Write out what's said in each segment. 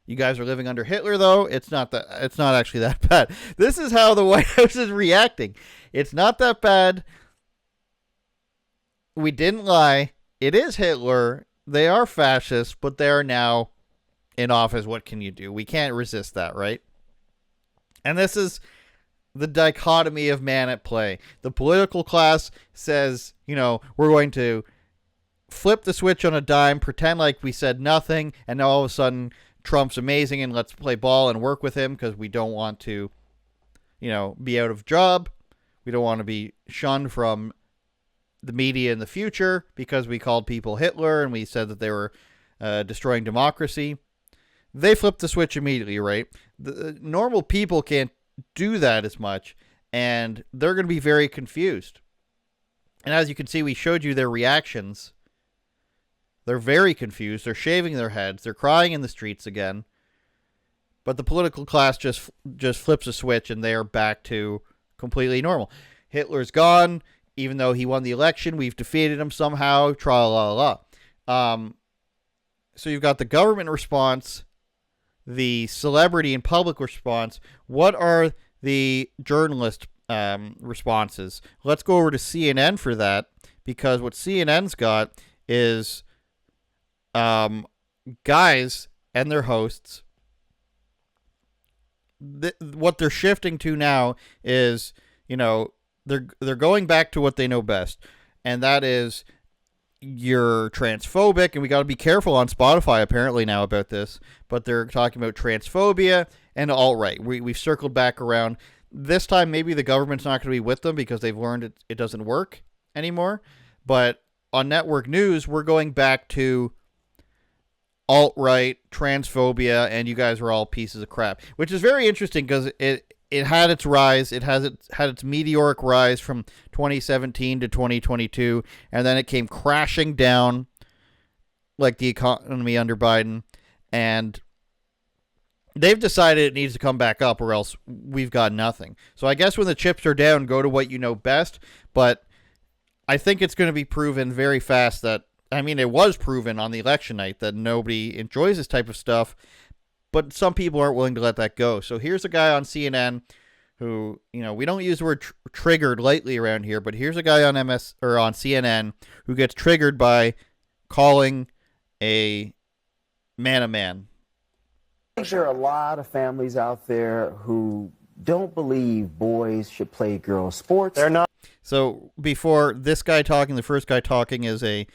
You guys are living under Hitler, though. It's not actually that bad. This is how the White House is reacting. It's not that bad. We didn't lie. It is Hitler. They are fascists, but they are now in office. What can you do? We can't resist that, right? And this is the dichotomy of man at play. The political class says, we're going to flip the switch on a dime, pretend like we said nothing, and now all of a sudden Trump's amazing and let's play ball and work with him because we don't want to, be out of job. We don't want to be shunned from the media in the future because we called people Hitler and we said that they were destroying democracy. They flipped the switch immediately, right? The normal people can't do that as much, and they're going to be very confused. And as you can see, we showed you their reactions. They're very confused. They're shaving their heads. They're crying in the streets again. But the political class just flips a switch, and they are back to completely normal. Hitler's gone. Even though he won the election, we've defeated him somehow. Tra-la-la-la. So you've got the government response, the celebrity and public response. What are the journalist responses? Let's go over to CNN for that, because what CNN's got is guys and their hosts. What they're shifting to now is, they're going back to what they know best, and that is you're transphobic, and we got to be careful on Spotify apparently now about this, but they're talking about transphobia and alt-right. We've circled back around. This time maybe the government's not going to be with them because they've learned it doesn't work anymore, but on network news, we're going back to alt-right, transphobia, and you guys are all pieces of crap, which is very interesting because it had its rise. It had its meteoric rise from 2017 to 2022, and then it came crashing down like the economy under Biden, and they've decided it needs to come back up or else we've got nothing. So I guess when the chips are down, go to what you know best, but I think it's going to be proven very fast that, it was proven on the election night that nobody enjoys this type of stuff, but some people aren't willing to let that go. So here's a guy on CNN who, we don't use the word triggered lightly around here, but here's a guy on on CNN who gets triggered by calling a man a man. I think there are a lot of families out there who don't believe boys should play girls' sports. They're not. So before this guy talking, the first guy talking is a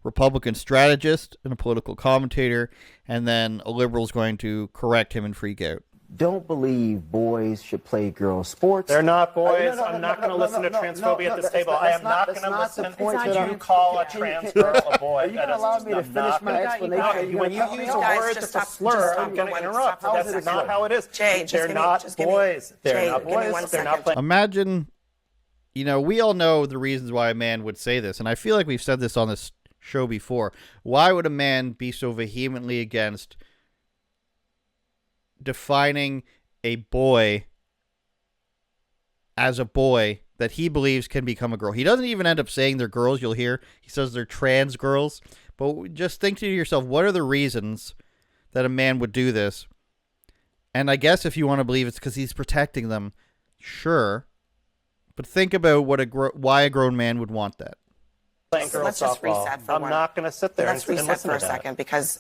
Republican strategist and a political commentator, and then a liberal is going to correct him and freak out. Don't believe boys should play girls' sports. They're not boys. I'm not going to listen to transphobia at this table. I am not going to listen to you call a trans girl a boy. Are you going to allow me to finish my explanation? When you use a word that's a slur, I'm going to interrupt. That's not how it is. They're not boys. They're not boys. They're not playing. Imagine, we all know the reasons why a man would say this, and I feel like we've said this on this show before. Why would a man be so vehemently against defining a boy as a boy that he believes can become a girl? He doesn't even end up saying they're girls. You'll hear he says they're trans girls, but just think to yourself, what are the reasons that a man would do this? And I guess if you want to believe it's because he's protecting them, sure, but think about why a grown man would want that. So let's just reset for I'm not going to sit there and listen to that. Let's reset for a second because,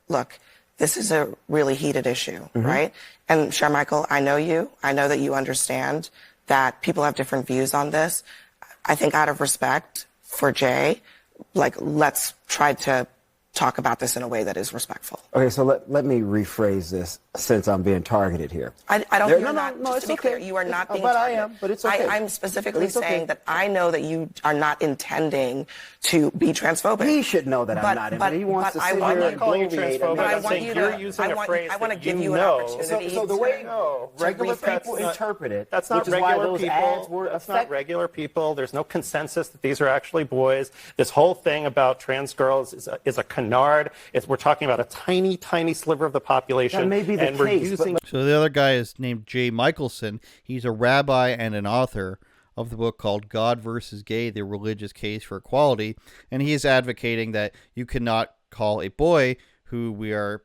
look, this is a really heated issue, right? And Sharmichael, I know you. I know that you understand that people have different views on this. I think out of respect for Jay, let's try to talk about this in a way that is respectful. Okay, so let me rephrase this since I'm being targeted here. I don't. You're not. Just to be clear, you are not being targeted. I am, but it's okay. I'm specifically saying that I know that you are not intending to be transphobic. He should know that I'm not. But he wants to sit here I'm not and calling you transphobic. I'm saying you're using a phrase I want to give you an opportunity. So the way regular people interpret it, that's not regular people. That's not regular people. There's no consensus that these are actually boys. This whole thing about trans girls is a canard. We're talking about a tiny, tiny sliver of the population. That may be the case. So the other guy is named Jay Michelson. He's a rabbi and an author of the book called God versus Gay, The Religious Case for Equality. And he is advocating that you cannot call a boy who we are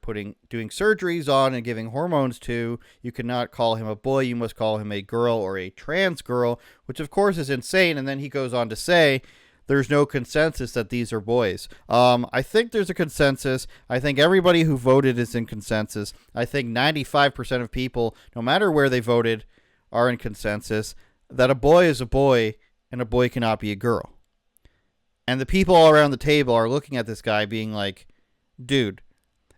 doing surgeries on and giving hormones to, you cannot call him a boy. You must call him a girl or a trans girl, which of course is insane. And then he goes on to say there's no consensus that these are boys. I think there's a consensus. I think everybody who voted is in consensus. I think 95% of people, no matter where they voted, are in consensus that a boy is a boy and a boy cannot be a girl. And the people all around the table are looking at this guy being like, dude.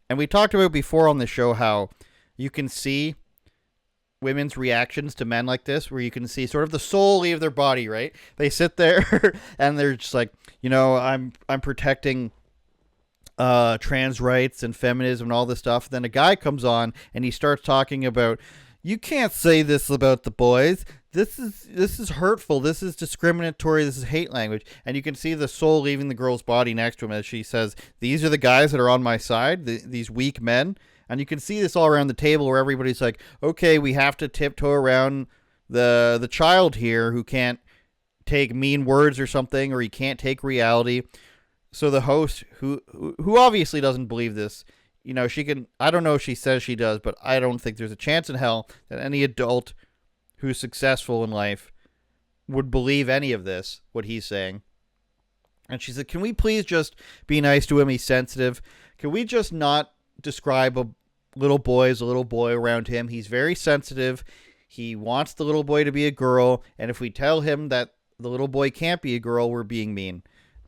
And we talked about before on the show how you can see women's reactions to men like this, where you can see sort of the soul leave their body, right? They sit there and they're just like, you know, I'm protecting trans rights and feminism and all this stuff. Then a guy comes on and he starts talking about, you can't say this about the boys. This is hurtful. This is discriminatory. This is hate language. And you can see the soul leaving the girl's body next to him as she says, these are the guys that are on my side, these weak men. And you can see this all around the table where everybody's like, okay, we have to tiptoe around the child here who can't take mean words or something, or he can't take reality. So the host, who obviously doesn't believe this, you know, she can, I don't know if she says she does, but I don't think there's a chance in hell that any adult who's successful in life would believe any of this, what he's saying. And she said, can we please just be nice to him? He's sensitive. Can we just not describe a little boy as a little boy around him? He's very sensitive. He wants the little boy to be a girl. And if we tell him that the little boy can't be a girl, we're being mean.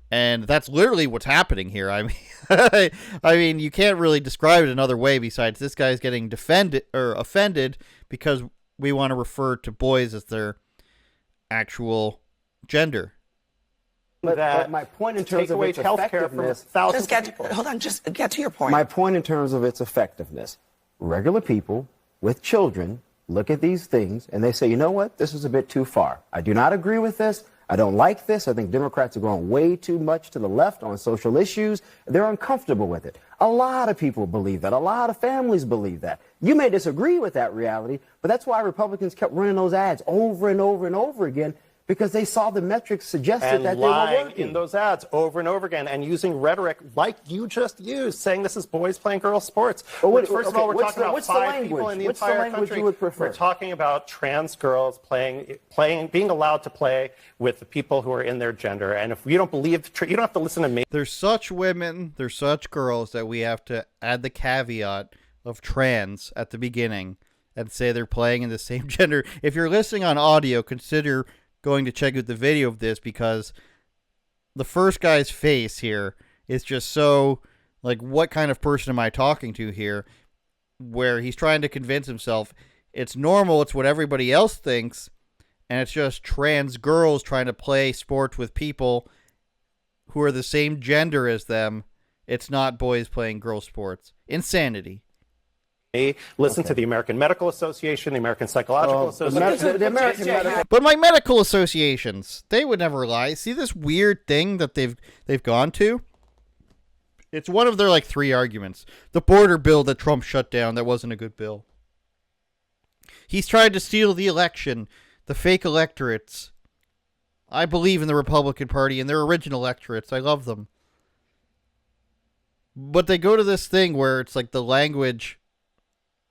And that's literally what's happening here. I mean, I mean, you can't really describe it another way besides this guy's getting offended because we want to refer to boys as their actual gender. But my point in terms of its effectiveness... Just get to your point. My point in terms of its effectiveness. Regular people with children look at these things and they say, you know what? This is a bit too far. I do not agree with this. I don't like this. I think Democrats are going way too much to the left on social issues. They're uncomfortable with it. A lot of people believe that. A lot of families believe that. You may disagree with that reality, but that's why Republicans kept running those ads over and over and over again, because they saw the metrics suggested that they were working. In those ads over and over again and using rhetoric like you just used, saying this is boys playing girls sports. Well, first of all, we're talking about 5 people in the entire country. You would prefer? We're talking about trans girls being allowed to play with the people who are in their gender. And if you don't believe, you don't have to listen to me. There's such women, there's such girls that we have to add the caveat of trans at the beginning and say they're playing in the same gender. If you're listening on audio, consider going to check out the video of this, because the first guy's face here is just so like, what kind of person am I talking to here, where he's trying to convince himself it's normal, it's what everybody else thinks, and it's just trans girls trying to play sports with people who are the same gender as them. It's not boys playing girl sports. Insanity. Listen to the American Medical Association, the American Psychological Association. But my medical associations, they would never lie. See this weird thing that they've gone to? It's one of their like 3 arguments. The border bill that Trump shut down, that wasn't a good bill. He's tried to steal the election, the fake electorates. I believe in the Republican Party and their original electorates. I love them. But they go to this thing where it's like the language,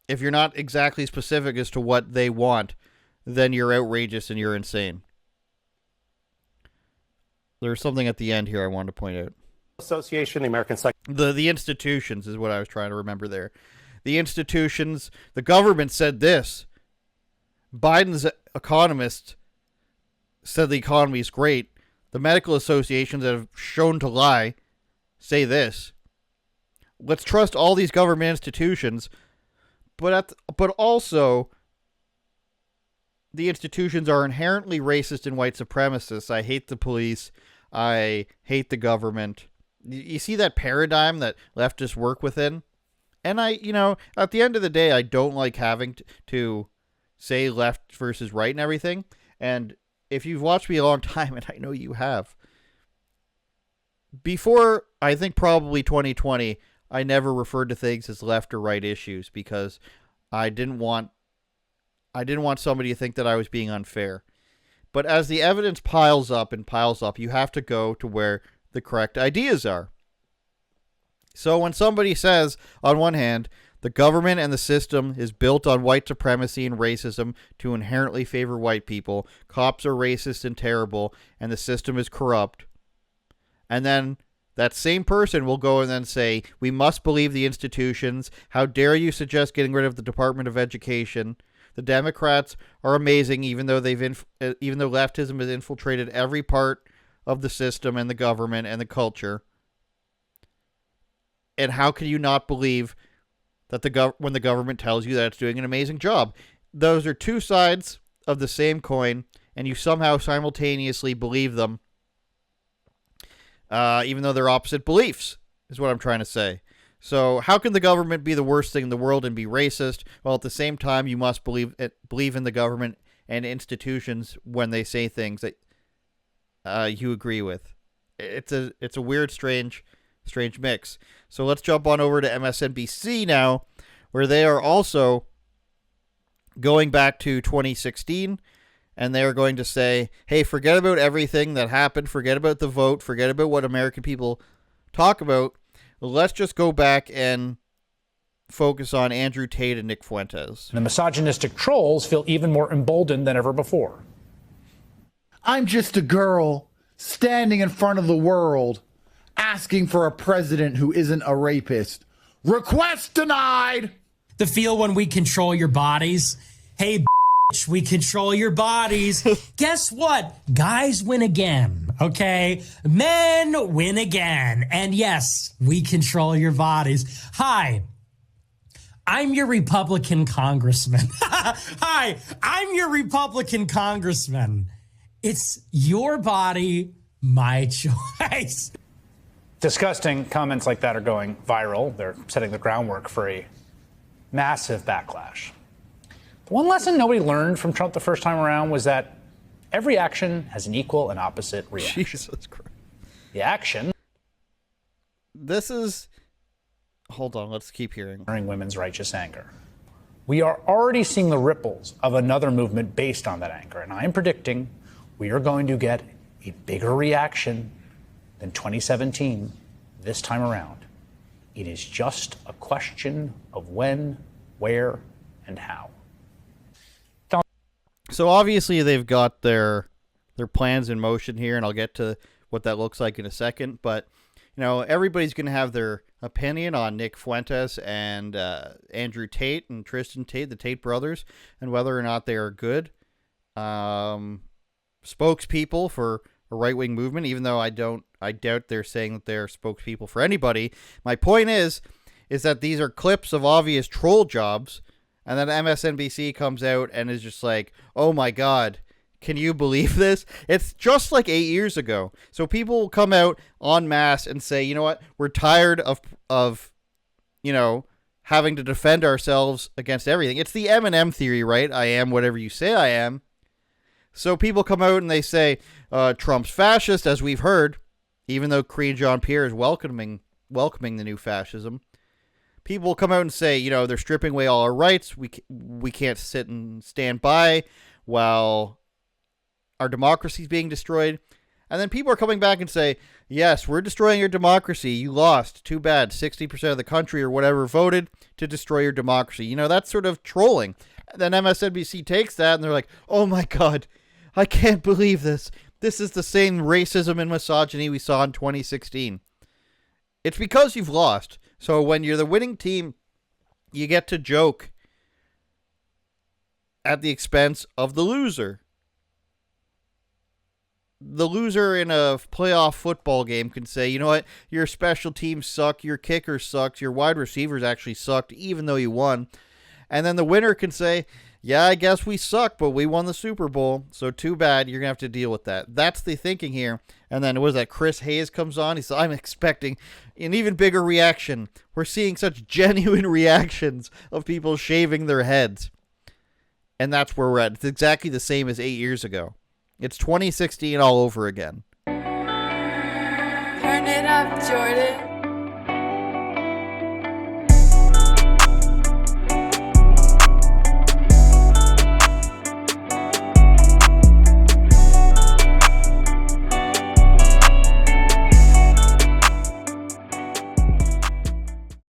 if you're not exactly specific as to what they want, then you're outrageous and you're insane. There's something at the end here I wanted to point out. Association, the American the institutions is what I was trying to remember there. The institutions, the government said this. Biden's economist said the economy is great. The medical associations that have shown to lie say this. Let's trust all these government institutions. But also, the institutions are inherently racist and white supremacists. I hate the police. I hate the government. You see that paradigm that leftists work within? And at the end of the day, I don't like having to say left versus right and everything. And if you've watched me a long time, and I know you have, before, I think probably 2020, I never referred to things as left or right issues because I didn't want somebody to think that I was being unfair. But as the evidence piles up and piles up, you have to go to where the correct ideas are. So when somebody says, on one hand, the government and the system is built on white supremacy and racism to inherently favor white people, cops are racist and terrible, and the system is corrupt, and then that same person will go and then say, we must believe the institutions. How dare you suggest getting rid of the Department of Education? The Democrats are amazing, even though leftism has infiltrated every part of the system and the government and the culture. And how can you not believe that when the government tells you that it's doing an amazing job? Those are two sides of the same coin, and you somehow simultaneously believe them, even though they're opposite beliefs, is what I'm trying to say. So how can the government be the worst thing in the world and be racist, while at the same time you must believe in the government and institutions when they say things that you agree with? It's a weird, strange mix. So let's jump on over to MSNBC now, where they are also going back to 2016, and they are going to say, hey, forget about everything that happened, forget about the vote, forget about what American people talk about. Let's just go back and focus on Andrew Tate and Nick Fuentes. The misogynistic trolls feel even more emboldened than ever before. I'm just a girl standing in front of the world asking for a president who isn't a rapist. Request denied! The feel when we control your bodies. Hey, bitch, we control your bodies. Guess what? Guys win again, okay? Men win again. And yes, we control your bodies. Hi, I'm your Republican congressman. Hi, I'm your Republican congressman. It's your body, my choice. Disgusting comments like that are going viral. They're setting the groundwork for a massive backlash. The one lesson nobody learned from Trump the first time around was that every action has an equal and opposite reaction. Jesus Christ. The action... This is... Hold on, let's keep hearing. Women's righteous anger. We are already seeing the ripples of another movement based on that anger, and I am predicting we are going to get a bigger reaction than 2017 this time around. It is just a question of when, where, and how. So obviously they've got their plans in motion here, and I'll get to what that looks like in a second. But everybody's going to have their opinion on Nick Fuentes and Andrew Tate and Tristan Tate, the Tate brothers, and whether or not they are good spokespeople for a right-wing movement, even though I doubt they're saying that they're spokespeople for anybody. My point is that these are clips of obvious troll jobs, and then MSNBC comes out and is just like, oh my God, can you believe this? It's just like 8 years ago. So people will come out en masse and say, you know what, we're tired of having to defend ourselves against everything. It's the Eminem theory, right? I am whatever you say I am. So people come out and they say, Trump's fascist, as we've heard, even though Karine Jean-Pierre is welcoming the new fascism. People come out and say, they're stripping away all our rights. We can't sit and stand by while our democracy is being destroyed. And then people are coming back and say, yes, we're destroying your democracy. You lost. Too bad. 60% of the country or whatever voted to destroy your democracy. That's sort of trolling. And then MSNBC takes that and they're like, oh my God, I can't believe this. This is the same racism and misogyny we saw in 2016. It's because you've lost. So when you're the winning team, you get to joke at the expense of the loser. The loser in a playoff football game can say, you know what, your special teams suck, your kicker sucks, your wide receivers actually sucked, even though you won. And then the winner can say, yeah, I guess we suck, but we won the Super Bowl, so too bad, you're going to have to deal with that. That's the thinking here. And then, what is that, Chris Hayes comes on, he says, I'm expecting an even bigger reaction. We're seeing such genuine reactions of people shaving their heads. And that's where we're at. It's exactly the same as 8 years ago. It's 2016 all over again. Turn it up, Jordan.